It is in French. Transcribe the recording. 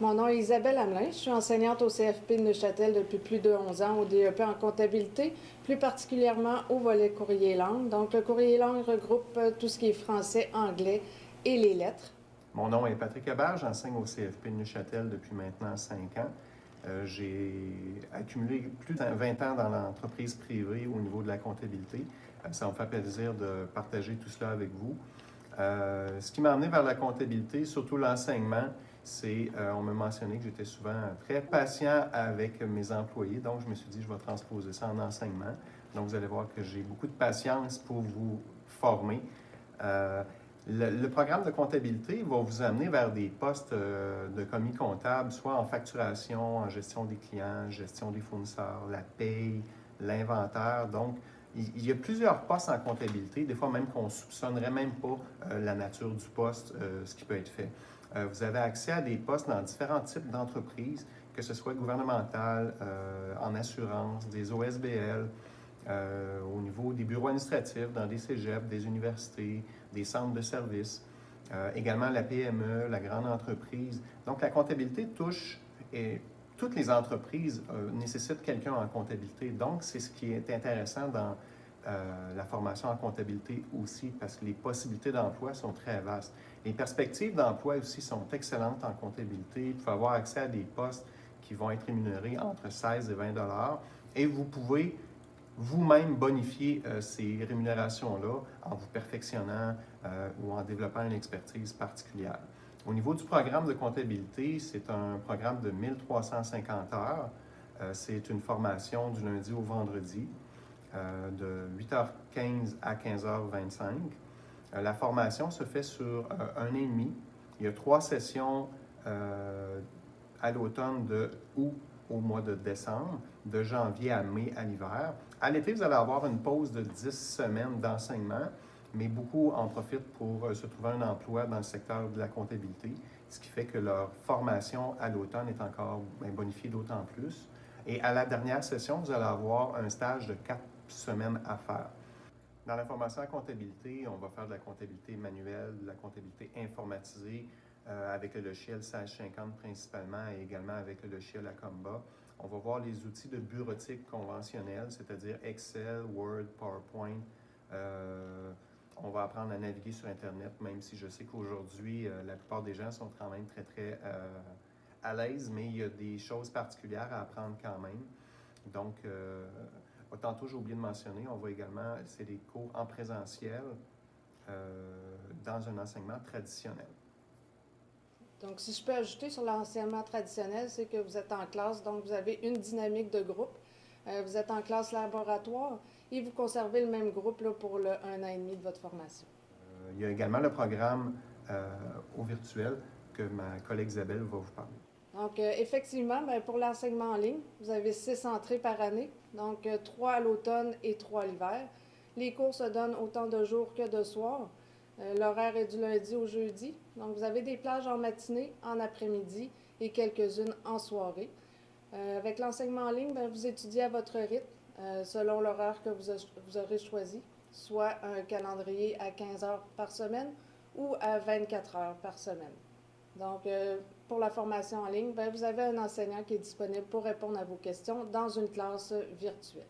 mon nom est Isabelle Hamelin. Je suis enseignante au CFP de Neuchâtel depuis plus de 11 ans au DEP en comptabilité, plus particulièrement au volet courrier et langue. Donc, le courrier et langue regroupe tout ce qui est français, anglais et les lettres. Mon nom est Patrick Hébert, j'enseigne au CFP de Neuchâtel depuis maintenant 5 ans. J'ai accumulé plus de 20 ans dans l'entreprise privée au niveau de la comptabilité. Ça me fait plaisir de partager tout cela avec vous. Ce qui m'a amené vers la comptabilité, surtout l'enseignement, c'est, on m'a mentionné que j'étais souvent très patient avec mes employés, donc je me suis dit, je vais transposer ça en enseignement. Donc, vous allez voir que j'ai beaucoup de patience pour vous former. Le programme de comptabilité va vous amener vers des postes de commis comptable, soit en facturation, en gestion des clients, gestion des fournisseurs, la paye, l'inventaire. Donc, il y a plusieurs postes en comptabilité, des fois même qu'on ne soupçonnerait même pas la nature du poste, ce qui peut être fait. Vous avez accès à des postes dans différents types d'entreprises, que ce soit gouvernemental, en assurance, des OSBL, au niveau des bureaux administratifs, dans des cégeps, des universités, des centres de services, également la PME, la grande entreprise. Donc, la comptabilité touche et toutes les entreprises nécessitent quelqu'un en comptabilité. Donc, c'est ce qui est intéressant dans la formation en comptabilité aussi, parce que les possibilités d'emploi sont très vastes. Les perspectives d'emploi aussi sont excellentes en comptabilité. Vous pouvez avoir accès à des postes qui vont être rémunérés entre 16 et 20 $ et vous pouvez vous-même bonifier ces rémunérations-là en vous perfectionnant ou en développant une expertise particulière. Au niveau du programme de comptabilité, c'est un programme de 1350 heures. C'est une formation du lundi au vendredi de 8h15 à 15h25. La formation se fait sur 1 an et demi. Il y a 3 sessions à l'automne de août au mois de décembre, de janvier à mai à l'hiver. À l'été, vous allez avoir une pause de 10 semaines d'enseignement, mais beaucoup en profitent pour se trouver un emploi dans le secteur de la comptabilité, ce qui fait que leur formation à l'automne est encore bonifiée d'autant plus. Et à la dernière session, vous allez avoir un stage de 4 semaines à faire. Dans la formation en comptabilité, on va faire de la comptabilité manuelle, de la comptabilité informatisée, avec le logiciel Sage 50 principalement et également avec le logiciel Acomba. On va voir les outils de bureautique conventionnels, c'est-à-dire Excel, Word, PowerPoint. On va apprendre à naviguer sur Internet, même si je sais qu'aujourd'hui, la plupart des gens sont quand même très à l'aise, mais il y a des choses particulières à apprendre quand même. Donc, tantôt, j'ai oublié de mentionner, on va également, c'est des cours en présentiel dans un enseignement traditionnel. Donc, si je peux ajouter sur l'enseignement traditionnel, c'est que vous êtes en classe, donc vous avez une dynamique de groupe. Vous êtes en classe laboratoire et vous conservez le même groupe là, pour le 1 an et demi de votre formation. Il y a également le programme au virtuel que ma collègue Isabelle va vous parler. Donc, effectivement, pour l'enseignement en ligne, vous avez 6 entrées par année, donc 3 à l'automne et 3 à l'hiver. Les cours se donnent autant de jours que de soirs. L'horaire est du lundi au jeudi. Donc, vous avez des plages en matinée, en après-midi et quelques-unes en soirée. Avec l'enseignement en ligne, vous étudiez à votre rythme, selon l'horaire que vous aurez choisi, soit un calendrier à 15 heures par semaine ou à 24 heures par semaine. Donc, pour la formation en ligne, vous avez un enseignant qui est disponible pour répondre à vos questions dans une classe virtuelle.